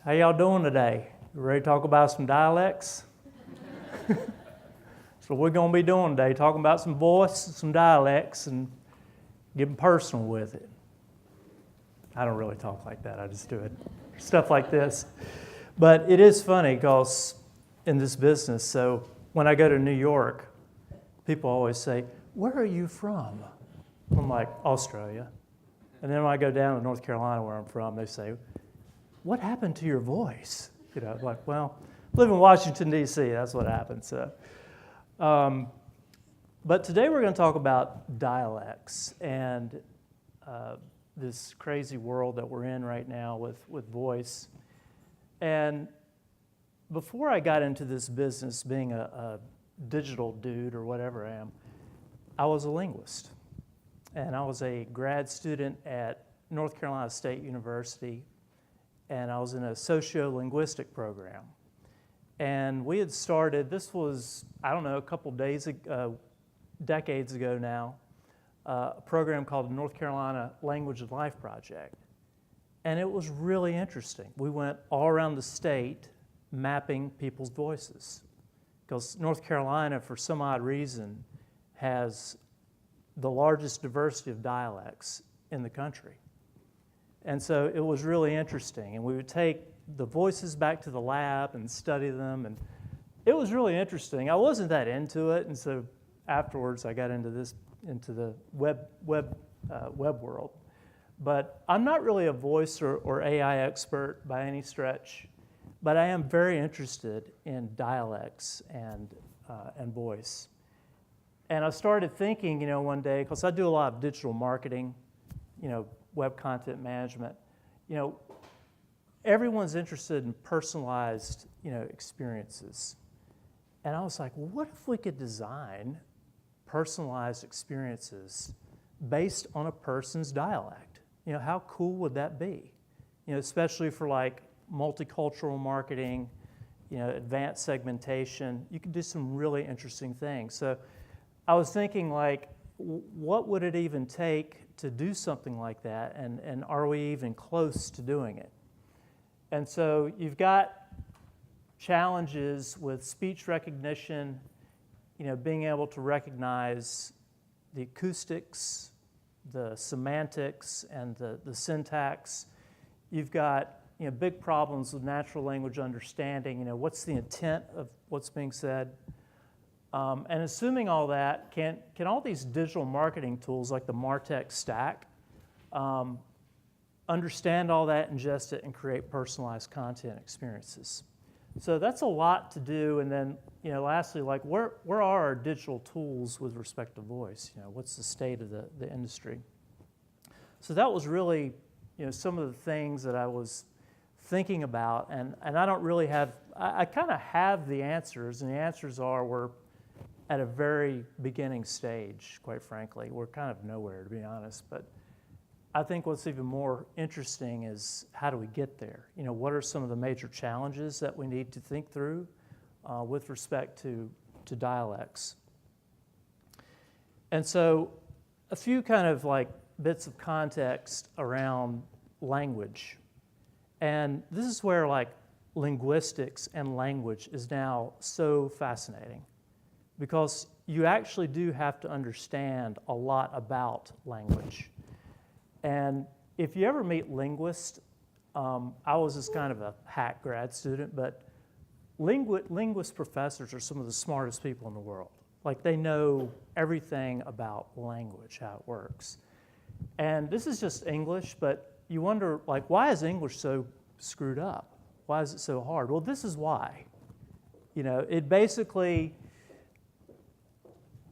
How y'all doing today? You ready to talk about some dialects? So we're going to be doing today, talking about some voice, some dialects, and getting personal with it. I don't really talk like that. I just do it. Stuff like this. But it is funny because in this business, so when I go to New York, people always say, "Where are you from?" I'm like, "Australia." And then when I go down to North Carolina where I'm from, they say, "What happened to your voice?" You know, like, well, I live in Washington, D.C. That's what happened. So, but today we're going to talk about dialects and this crazy world that we're in right now with voice. And before I got into this business, being a digital dude or whatever I am, I was a linguist. And I was a grad student at North Carolina State University, and I was in a sociolinguistic program. And we had started, this was, I don't know, a couple decades ago now, a program called the North Carolina Language and Life Project. And it was really interesting. We went all around the state mapping people's voices. Because North Carolina, for some odd reason, has the largest diversity of dialects in the country. And so it was really interesting. And we would take the voices back to the lab and study them. And it was really interesting. I wasn't that into it. And so afterwards, I got into the web world. But I'm not really a voice or AI expert by any stretch, but I am very interested in dialects and voice. And I started thinking, one day, because I do a lot of digital marketing, web content management, everyone's interested in personalized, experiences. And I was like, well, what if we could design personalized experiences based on a person's dialect? How cool would that be? Especially for like multicultural marketing, advanced segmentation, you can do some really interesting things. So I was thinking like, what would it even take to do something like that? And are we even close to doing it? And so you've got challenges with speech recognition, being able to recognize the acoustics, the semantics, and the syntax. You've got big problems with natural language understanding. What's the intent of what's being said? And assuming all that, can all these digital marketing tools like the MarTech stack understand all that, ingest it, and create personalized content experiences? So that's a lot to do. And then, lastly, like where are our digital tools with respect to voice? What's the state of the industry? So that was really, some of the things that I was thinking about. And I don't really have, I kind of have the answers. And the answers are we're at a very beginning stage, quite frankly. We're kind of nowhere, to be honest. But I think what's even more interesting is how do we get there? What are some of the major challenges that we need to think through with respect to dialects? And so a few kind of like bits of context around language. And this is where like linguistics and language is now so fascinating because you actually do have to understand a lot about language. And if you ever meet linguists, I was just kind of a hack grad student, but linguist professors are some of the smartest people in the world. Like they know everything about language, how it works. And this is just English, but you wonder, like, why is English so screwed up? Why is it so hard? Well, this is why.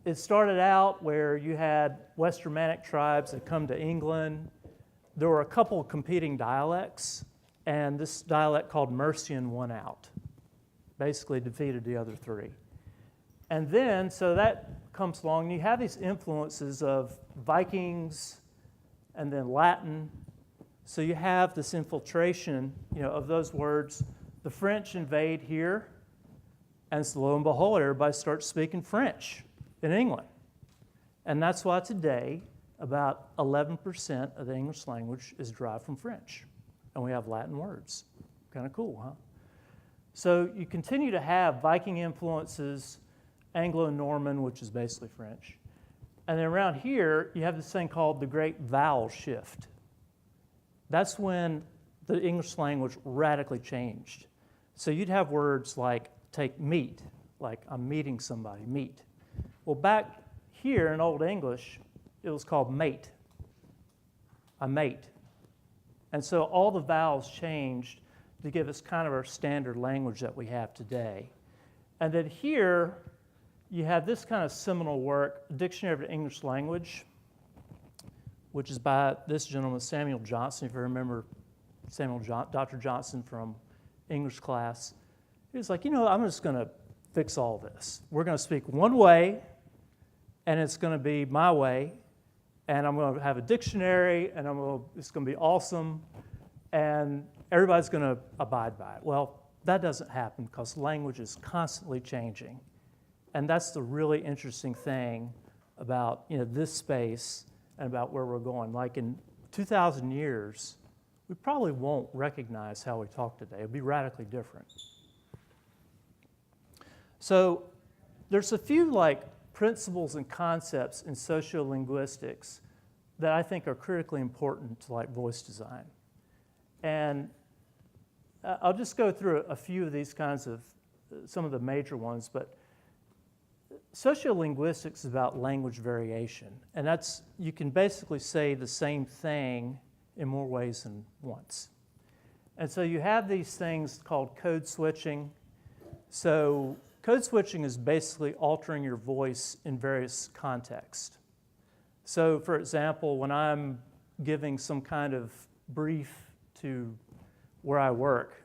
It started out where you had West Germanic tribes that come to England. There were a couple of competing dialects, and this dialect called Mercian won out, basically defeated the other three. And then, so that comes along, and you have these influences of Vikings and then Latin. So you have this infiltration, of those words. The French invade here, and so lo and behold, everybody starts speaking French in England. And that's why today about 11% of the English language is derived from French, and we have Latin words. Kind of cool, huh? So you continue to have Viking influences, Anglo-Norman, which is basically French. And then around here, you have this thing called the Great Vowel Shift. That's when the English language radically changed. So you'd have words like take meet, like I'm meeting somebody, meet. Well, back here in Old English, it was called mate, a mate. And so all the vowels changed to give us kind of our standard language that we have today. And then here, you have this kind of seminal work, Dictionary of the English Language, which is by this gentleman, Samuel Johnson, if you remember Dr. Johnson from English class. He was like, I'm just going to fix all this. We're going to speak one way, and it's going to be my way, and I'm going to have a dictionary, and it's going to be awesome, and everybody's going to abide by it. Well, that doesn't happen because language is constantly changing. And that's the really interesting thing about this space and about where we're going. Like in 2,000 years, we probably won't recognize how we talk today. It'll be radically different. So there's a few principles and concepts in sociolinguistics that I think are critically important to voice design. And I'll just go through a few of these kinds of, some of the major ones, but sociolinguistics is about language variation. And you can basically say the same thing in more ways than once. And so you have these things called code switching. So code switching is basically altering your voice in various contexts. So for example, when I'm giving some kind of brief to where I work,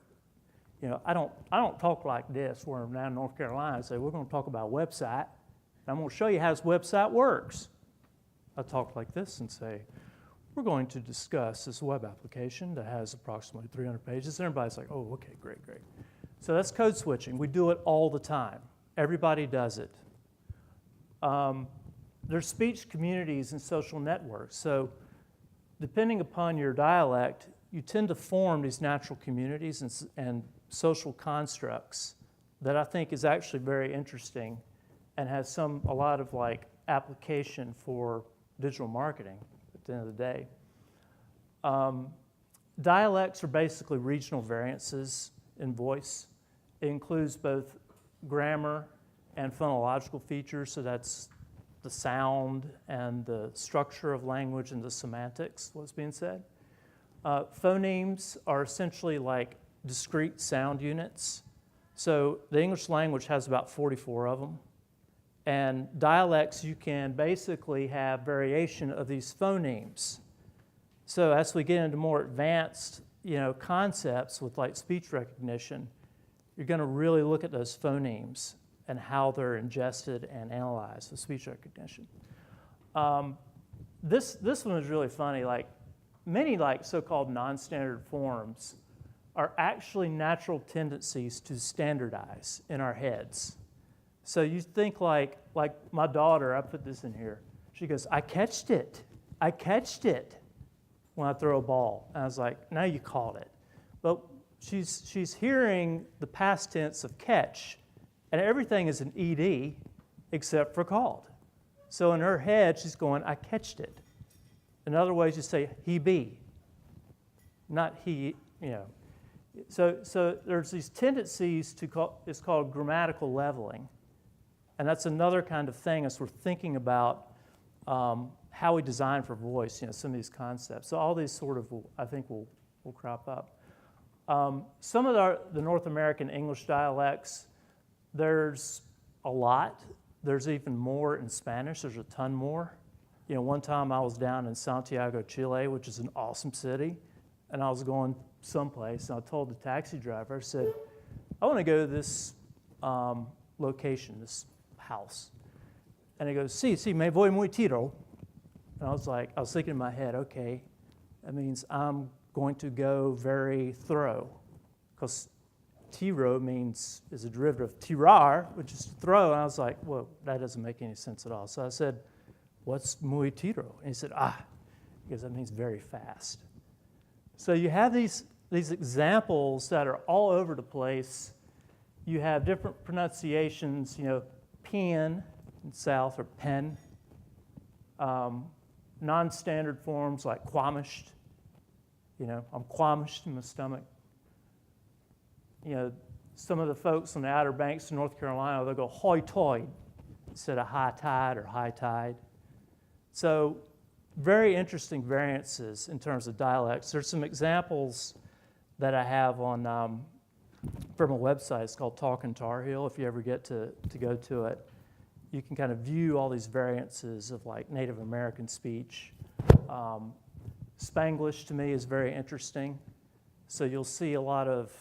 I don't talk like this where I'm now in North Carolina and say, we're going to talk about a website. I'm going to show you how this website works. I talk like this and say, we're going to discuss this web application that has approximately 300 pages. And everybody's like, oh, okay, great. So that's code switching. We do it all the time. Everybody does it. There's speech communities and social networks. So depending upon your dialect, you tend to form these natural communities and social constructs that I think is actually very interesting and has a lot of application for digital marketing at the end of the day. Dialects are basically regional variances in voice. It includes both grammar and phonological features, so that's the sound and the structure of language and the semantics, what's being said. Phonemes are essentially discrete sound units. So the English language has about 44 of them. And dialects, you can basically have variation of these phonemes. So as we get into more advanced, concepts with speech recognition, you're going to really look at those phonemes and how they're ingested and analyzed with speech recognition. This one is really funny. Many so-called non-standard forms are actually natural tendencies to standardize in our heads. So you think like my daughter, I put this in here. She goes, I catched it when I throw a ball. And I was like, now you called it. But she's hearing the past tense of catch, and everything is an ED except for called. So in her head, she's going, I catched it. In other ways, you say, he be, not he, So there's these tendencies it's called grammatical leveling. And that's another kind of thing as we're thinking about how we design for voice, some of these concepts. So all these sort of, I think, will crop up. Some of the North American English dialects, there's a lot. There's even more in Spanish. There's a ton more. One time I was down in Santiago, Chile, which is an awesome city, and I was going someplace, and I told the taxi driver, I said, I want to go to this location, this house. And he goes, sí, me voy muy tiro. And I was thinking in my head, okay, that means I'm going to go very thorough, because tiro is a derivative of tirar, which is to throw. And I was like, well, that doesn't make any sense at all. So I said, what's muy tiro? And he said, because that means very fast. So you have these these examples that are all over the place. You have different pronunciations, pen in South or pen. Non-standard forms like quamished. I'm quamished in my stomach. Some of the folks on the Outer Banks of North Carolina, they'll go hoy-toy instead of high tide or high tide. So very interesting variances in terms of dialects. There's some examples that I have on from a website. It's called Talkin' Tar Heel. If you ever get to go to it, you can kind of view all these variances of like Native American speech. Spanglish to me is very interesting. So you'll see a lot of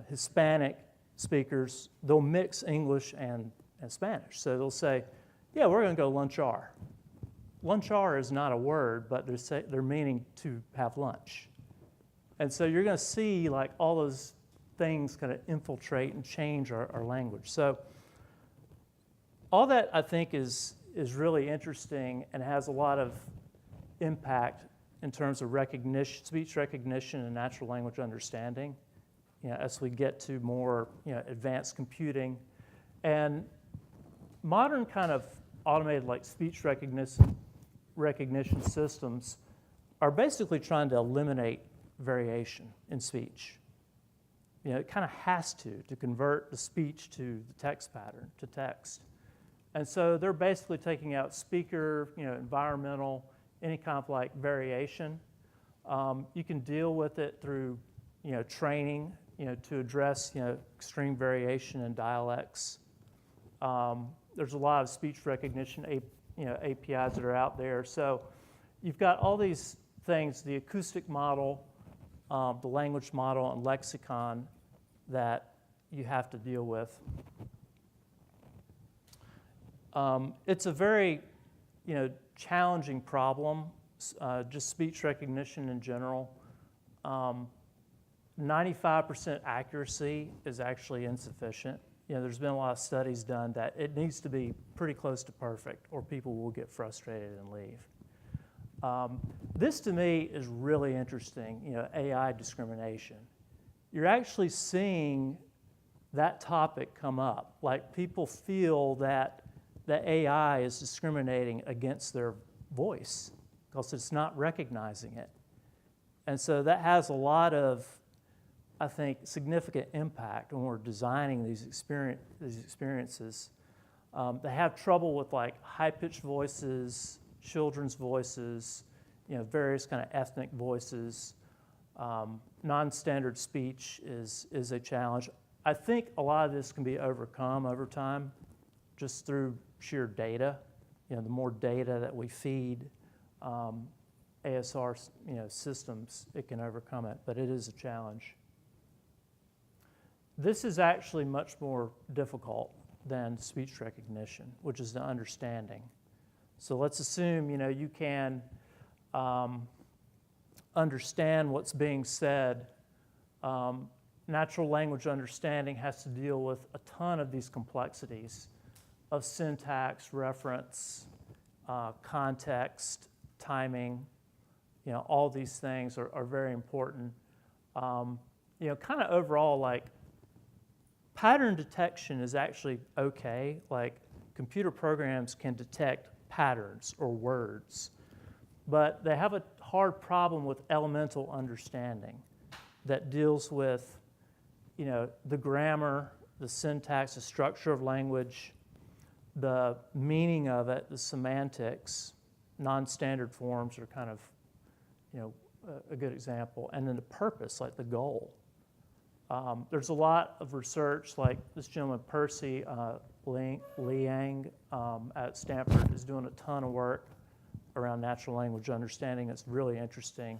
Hispanic speakers. They'll mix English and Spanish. So they'll say, yeah, we're going to go lunchar. Lunchar is not a word, but they're meaning to have lunch. And so you're going to see like all those things kind of infiltrate and change our language. So all that I think is really interesting and has a lot of impact in terms of recognition, speech recognition and natural language understanding, as we get to more advanced computing. And modern kind of automated like speech recognition systems are basically trying to eliminate variation in speech. It kind of has to convert the speech to the text pattern, to text. And so they're basically taking out speaker, environmental, any kind of like variation. You can deal with it through, training, to address, extreme variation in dialects. There's a lot of speech recognition, APIs that are out there. So you've got all these things, the acoustic model, the language model, and lexicon that you have to deal with. It's a very, challenging problem, just speech recognition in general. 95% accuracy is actually insufficient. There's been a lot of studies done that it needs to be pretty close to perfect or people will get frustrated and leave. This to me is really interesting, AI discrimination. You're actually seeing that topic come up. Like people feel that the AI is discriminating against their voice because it's not recognizing it. And so that has a lot of, I think, significant impact when we're designing these experiences. They have trouble with like high-pitched voices, children's voices, various kind of ethnic voices. Non-standard speech is a challenge. I think a lot of this can be overcome over time just through sheer data. The more data that we feed ASR systems, it can overcome it, but it is a challenge. This is actually much more difficult than speech recognition, which is the understanding. So let's assume you can understand what's being said. Natural language understanding has to deal with a ton of these complexities of syntax, reference, context, timing. All these things are very important. Kind of overall, like pattern detection is actually okay. Like computer programs can detect patterns or words, but they have a hard problem with elemental understanding that deals with, the grammar, the syntax, the structure of language, the meaning of it, the semantics. Non-standard forms are kind of, a good example. And then the purpose, like the goal. There's a lot of research, like this gentleman, Percy Liang at Stanford, is doing a ton of work around natural language understanding. It's really interesting.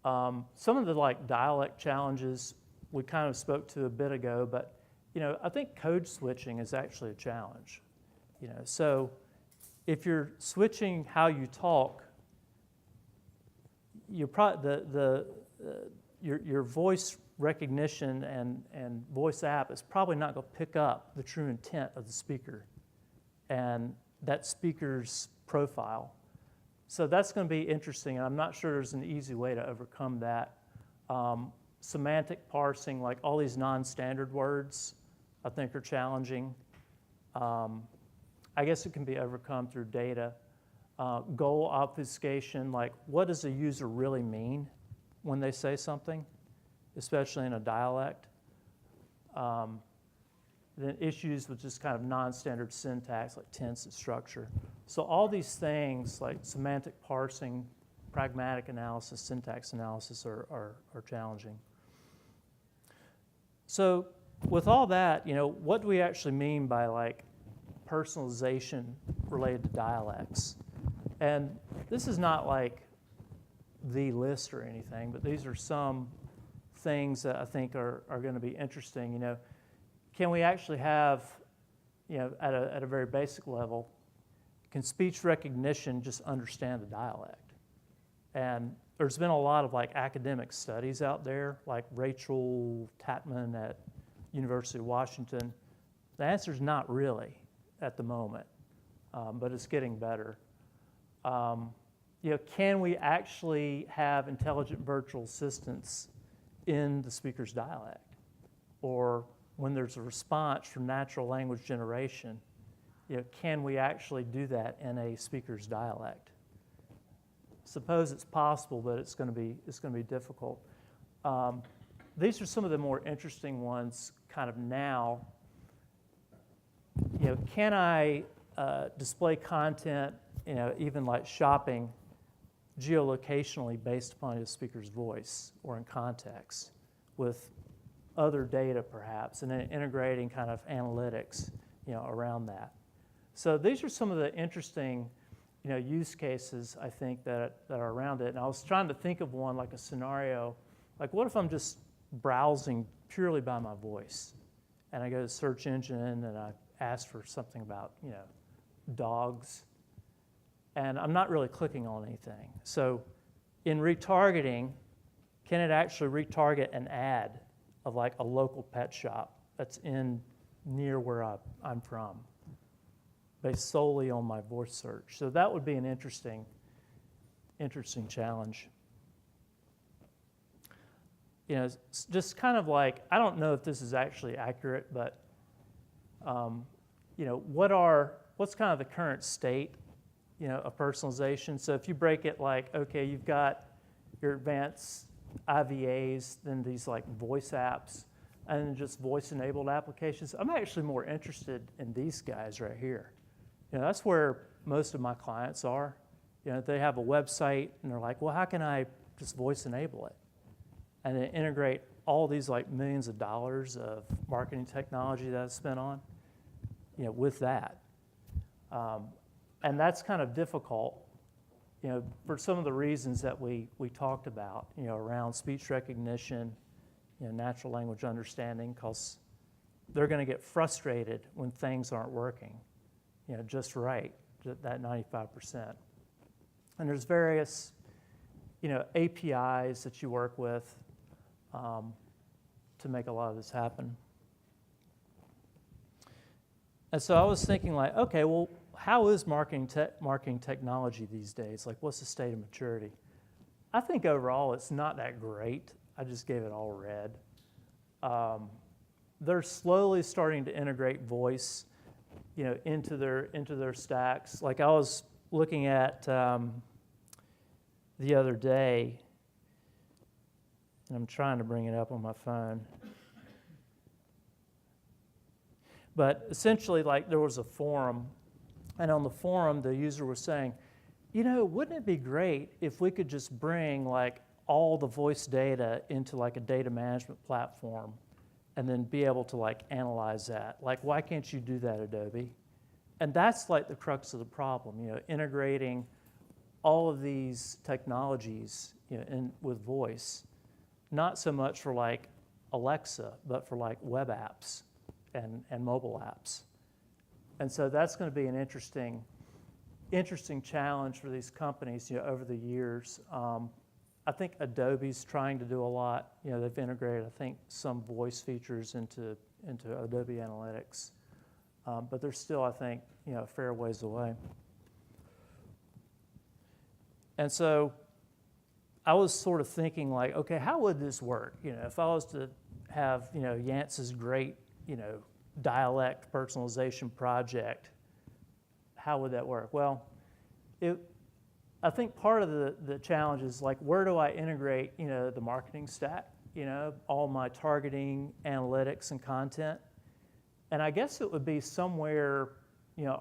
Some of the like dialect challenges we kind of spoke to a bit ago, but I think code switching is actually a challenge. So if you're switching how you talk, you're your voice recognition and voice app is probably not going to pick up the true intent of the speaker and that speaker's profile. So that's going to be interesting, and I'm not sure there's an easy way to overcome that. Semantic parsing, like all these non-standard words, I think are challenging. I guess it can be overcome through data. Goal obfuscation, like what does a user really mean when they say something, especially in a dialect. Then issues with just kind of non-standard syntax like tense and structure. So all these things like semantic parsing, pragmatic analysis, syntax analysis are challenging. So with all that, what do we actually mean by like personalization related to dialects? And this is not like the list or anything, but these are some things that I think are going to be interesting. Can we actually have, at a very basic level, can speech recognition just understand the dialect? And there's been a lot of like academic studies out there, like Rachel Tatman at University of Washington. The answer is not really at the moment, but it's getting better. Can we actually have intelligent virtual assistants in the speaker's dialect? Or when there's a response from natural language generation, can we actually do that in a speaker's dialect? Suppose it's possible, but it's going to be difficult. These are some of the more interesting ones kind of now. Can I display content, even like shopping, geolocationally based upon the speaker's voice or in context with other data perhaps, and then integrating kind of analytics, around that. So these are some of the interesting, use cases I think that are around it. And I was trying to think of one like a scenario, like what if I'm just browsing purely by my voice, and I go to the search engine and I ask for something about, dogs, and I'm not really clicking on anything. So in retargeting, can it actually retarget an ad of like a local pet shop that's near where I'm from, based solely on my voice search? So that would be an interesting challenge. Just kind of like, I don't know if this is actually accurate, but what's kind of the current state, of personalization? So if you break it like, okay, you've got your advanced IVAs, then these like voice apps, and then just voice-enabled applications. I'm actually more interested in these guys right here. That's where most of my clients are. They have a website, and they're like, well, how can I just voice-enable it? And then integrate all these like millions of dollars of marketing technology that I spent on, with that. And that's kind of difficult, for some of the reasons that we talked about, around speech recognition, natural language understanding, because they're going to get frustrated when things aren't working, just right, that 95%. And there's various, APIs that you work with to make a lot of this happen. And so I was thinking like, okay, well, how is marketing technology these days? Like, what's the state of maturity? I think overall it's not that great. I just gave it all red. They're slowly starting to integrate voice, into their stacks. Like I was looking at the other day, and I'm trying to bring it up on my phone. But essentially, like there was a forum, and on the forum, the user was saying, wouldn't it be great if we could just bring like all the voice data into like a data management platform and then be able to like analyze that? Like, why can't you do that, Adobe? And that's like the crux of the problem, integrating all of these technologies, with voice, not so much for like Alexa, but for like web apps and mobile apps. And so that's going to be an interesting challenge for these companies, over the years. I think Adobe's trying to do a lot. They've integrated, I think, some voice features into Adobe Analytics, but they're still, I think, a fair ways away. And so I was sort of thinking like, okay, how would this work? If I was to have, Yancey's great, dialect personalization project, how would that work? Well, I think part of the challenge is like, where do I integrate, the marketing stack, all my targeting, analytics, and content? And I guess it would be somewhere,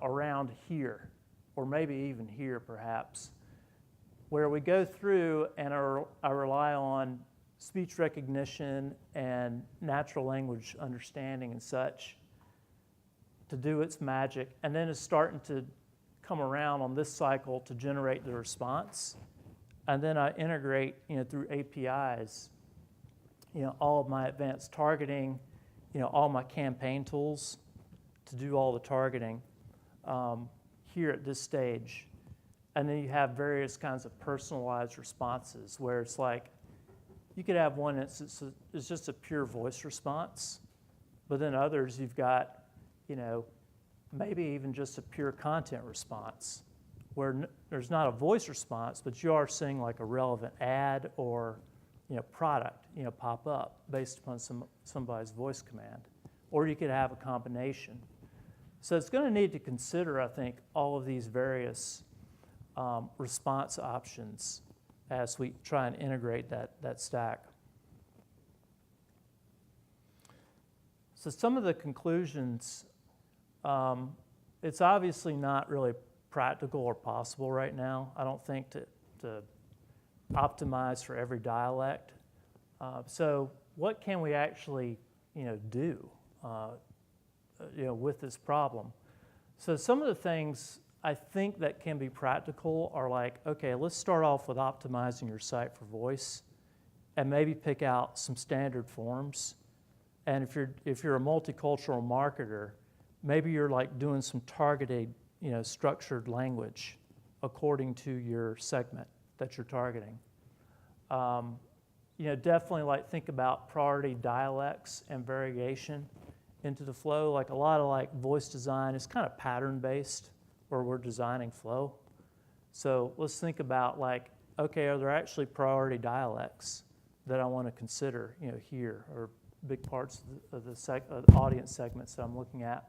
around here, or maybe even here perhaps, where we go through and I rely on speech recognition and natural language understanding and such to do its magic, and then it's starting to come around on this cycle to generate the response. And then I integrate, through APIs, all of my advanced targeting, all my campaign tools to do all the targeting here at this stage. And then you have various kinds of personalized responses where it's like, you could have one instance it's just a pure voice response, but then others you've got, maybe even just a pure content response where there's not a voice response, but you are seeing like a relevant ad or, product, pop up based upon somebody's voice command. Or you could have a combination. So it's going to need to consider, I think, all of these various response options as we try and integrate that stack. So some of the conclusions, it's obviously not really practical or possible right now, I don't think, to optimize for every dialect. So what can we actually do with this problem? So some of the things I think that can be practical are like, okay, let's start off with optimizing your site for voice and maybe pick out some standard forms. And if you're a multicultural marketer, maybe you're like doing some targeted, structured language according to your segment that you're targeting. Definitely like think about priority dialects and variation into the flow. Like a lot of like voice design is kind of pattern based where we're designing flow. So let's think about like, okay, are there actually priority dialects that I want to consider, here, or big parts of the audience segments that I'm looking at.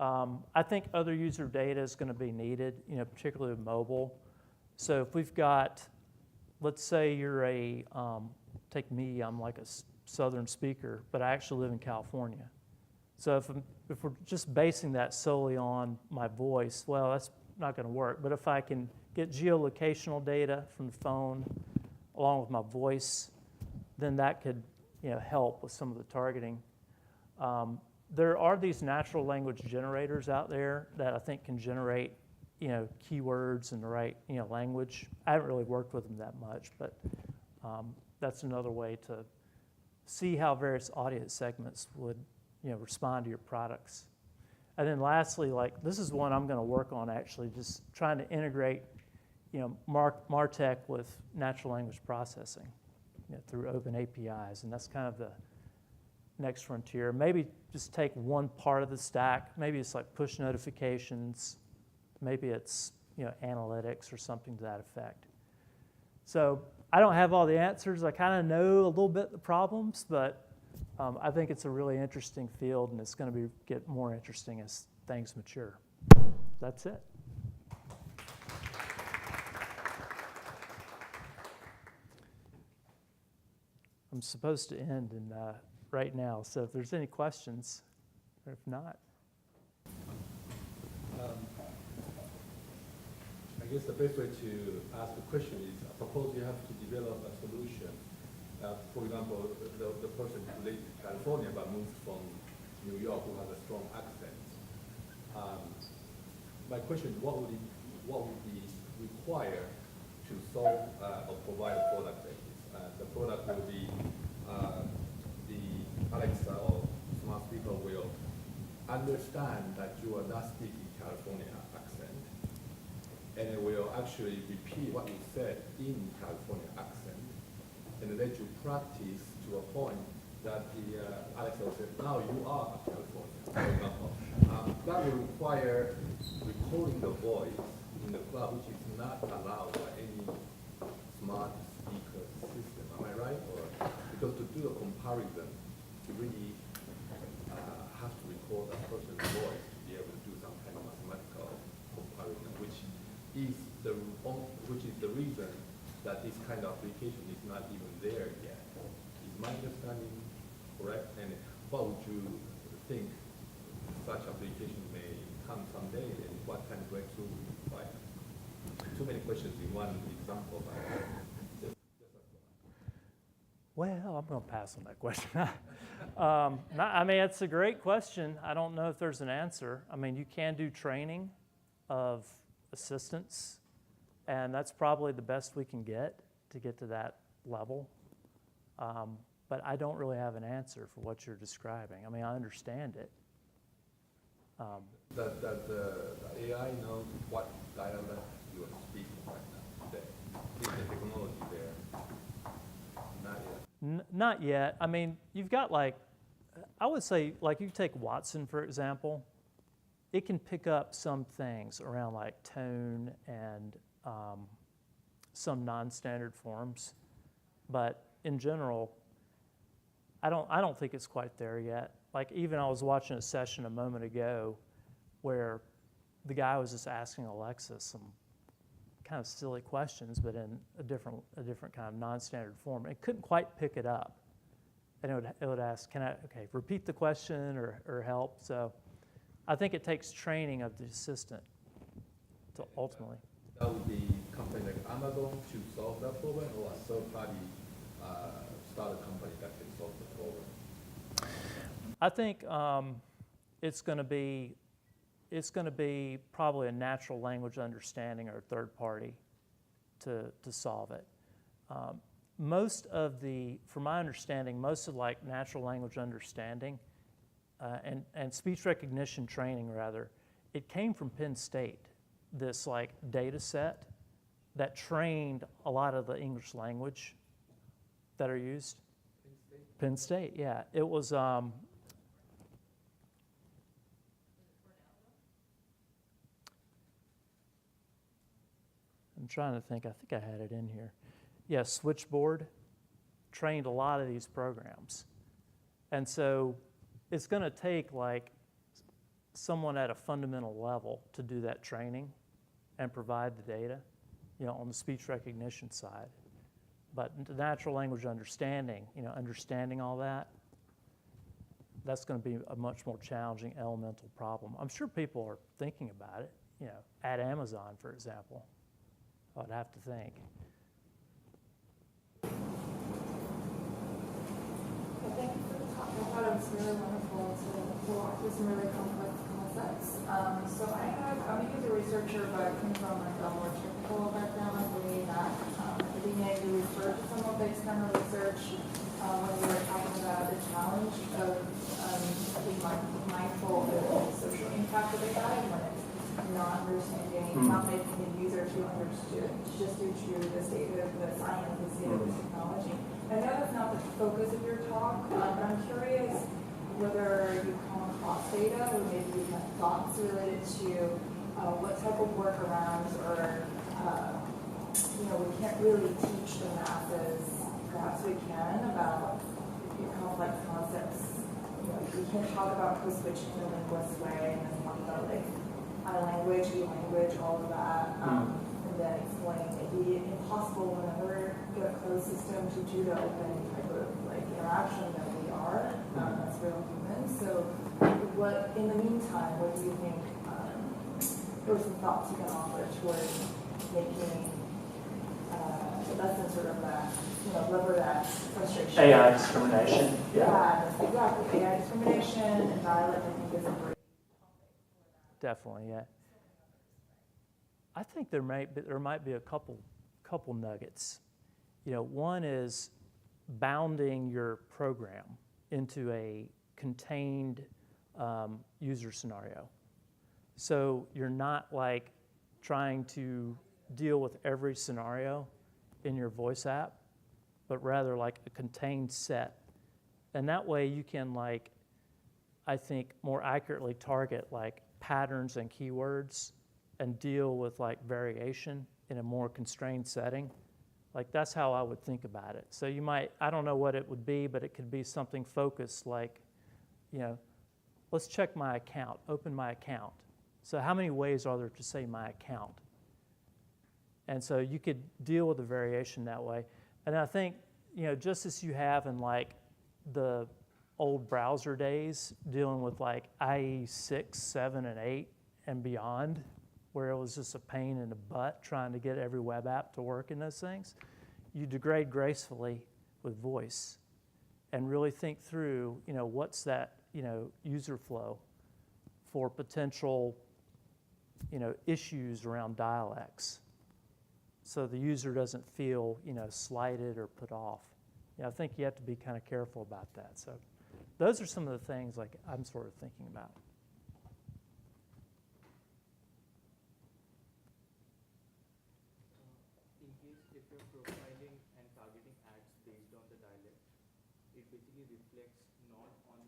I think other user data is going to be needed, particularly with mobile. So if we've got, let's say you're take me, I'm like a southern speaker, but I actually live in California. So if we're just basing that solely on my voice, well, that's not going to work. But if I can get geolocational data from the phone along with my voice, then that could help with some of the targeting. There are these natural language generators out there that I think can generate keywords in the right language. I haven't really worked with them that much, but that's another way to see how various audience segments would respond to your products. And then lastly, like this is one I'm going to work on actually, just trying to integrate MarTech with natural language processing through open APIs, and that's kind of the next frontier. Maybe just take one part of the stack. Maybe it's like push notifications. Maybe it's analytics or something to that effect. So I don't have all the answers. I kind of know a little bit the problems, but I think it's a really interesting field, and it's going to get more interesting as things mature. That's it. I'm supposed to end right now, so if there's any questions, or if not. I guess the best way to ask the question is, suppose you have to develop a solution. For example, the person who lives in California but moved from New York who has a strong accent. My question is, what would be required to solve or provide a product like this? The product will be the Alexa or smart speaker will understand that you are not speaking California accent, and it will actually repeat what you said in California accent, and let you practice to a point that the Alexa will say, now you are California, for example. That will require recording the voice in the cloud, which is not allowed by any smart speaker system. Am I right? Or because to do a comparison, you really have to record a person's voice to be able to do some kind of mathematical comparison, which is the reason that this kind of application is not even there yet. Is my understanding correct? And what would you think such application may come someday, and what kind of breakthrough would you require? Too many questions in one example. Well, I'm going to pass on that question. I mean, it's a great question. I don't know if there's an answer. I mean, you can do training of assistants, and that's probably the best we can get to that level. But I don't really have an answer for what you're describing. I mean, I understand it. Does the AI know what dialect you are speaking right now today? Is the technology there? Not yet. Not yet. I mean, you've got I would say, you take Watson, for example, it can pick up some things around tone and some non-standard forms, but in general, I don't think it's quite there yet. Even I was watching a session a moment ago where the guy was just asking Alexa some kind of silly questions, but in a different kind of non-standard form. It couldn't quite pick it up, and it would ask, repeat the question or help. So I think it takes training of the assistant to ultimately. That would be a company like Amazon to solve that problem, or a third-party startup company that can solve the problem? I think it's going to be probably a natural language understanding or a third party to solve it. From my understanding, most of natural language understanding and speech recognition training, rather, it came from Penn State. This data set that trained a lot of the English language that are used. Penn State, yeah. It was. I'm trying to think. I think I had it in here. Yeah, Switchboard trained a lot of these programs, and so it's going to take someone at a fundamental level to do that training and provide the data, on the speech recognition side. But the natural language understanding, understanding all that, that's going to be a much more challenging elemental problem. I'm sure people are thinking about it, at Amazon, for example. I'd have to think. Thank you for the talk. I thought it was really wonderful to walk through some really complex concepts. So I'm a user researcher, but I come from a more technical background, meaning that at the beginning you referred to some of the external research when we were talking about the challenge of being mindful of the social impact of AI when it's not understanding, not making the user feel understood, just due to the state of the science, the state of the technology. I know that's not the focus of your talk, but I'm curious whether you come across data or maybe you have thoughts related to what type of workarounds or, we can't really teach the masses, perhaps we can, about complex concepts. We can't talk about code switching in a linguist way and then talk about I-language, E-language, all of that, and then explain it'd be impossible whenever you get a closed system to do the open type of interaction that we are as real humans. So in the meantime, what do you think, or some thoughts you can offer towards making less than sort of that, lever that frustration? AI discrimination. Yeah, exactly. AI discrimination and dialect, I think, is a great. Definitely, yeah. I think there might be a couple nuggets. One is bounding your program into a contained user scenario. So you're not trying to deal with every scenario in your voice app, but rather a contained set. And that way you can I think more accurately target patterns and keywords and deal with variation in a more constrained setting. Like that's how I would think about it. So you might, I don't know what it would be, but it could be something focused like, you know, let's check my account, open my account. So how many ways are there to say my account? And so you could deal with the variation that way. And I think, you know, just as you have in like the old browser days dealing with like IE 6, 7, and 8 and beyond, where it was just a pain in the butt trying to get every web app to work in those things, you degrade gracefully with voice and really think through, you know, what's that, you know, user flow for potential, you know, issues around dialects, so the user doesn't feel, you know, slighted or put off. You know, I think you have to be kind of careful about that. So those are some of the things like I'm sort of thinking about. In case if you're profiling and targeting ads based on the dialect, it basically reflects not on,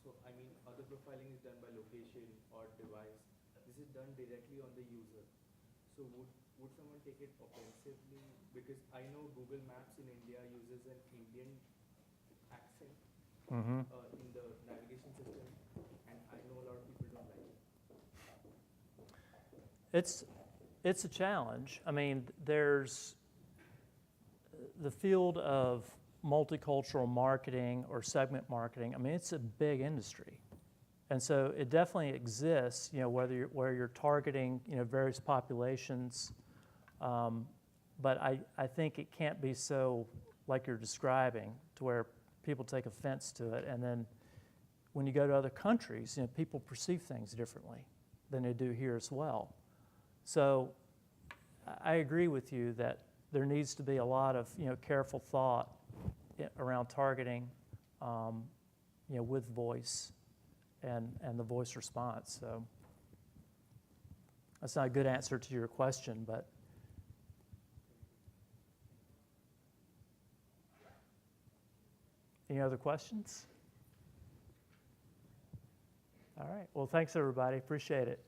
so I mean other profiling is done by location or device. This is done directly on the user. So would someone take it offensively? Because I know Google Maps in India uses an Indian accent in the navigation system, and I know a lot of people don't like it. It's a challenge. I mean, there's the field of multicultural marketing or segment marketing. I mean, it's a big industry. And so it definitely exists, you know, where you're targeting, you know, various populations. But I think it can't be so like you're describing to where people take offense to it. And then when you go to other countries, you know, people perceive things differently than they do here as well. So I agree with you that there needs to be a lot of, you know, careful thought around targeting, you know, with voice and the voice response. So that's not a good answer to your question, but any other questions? All right. Well, thanks, everybody. Appreciate it.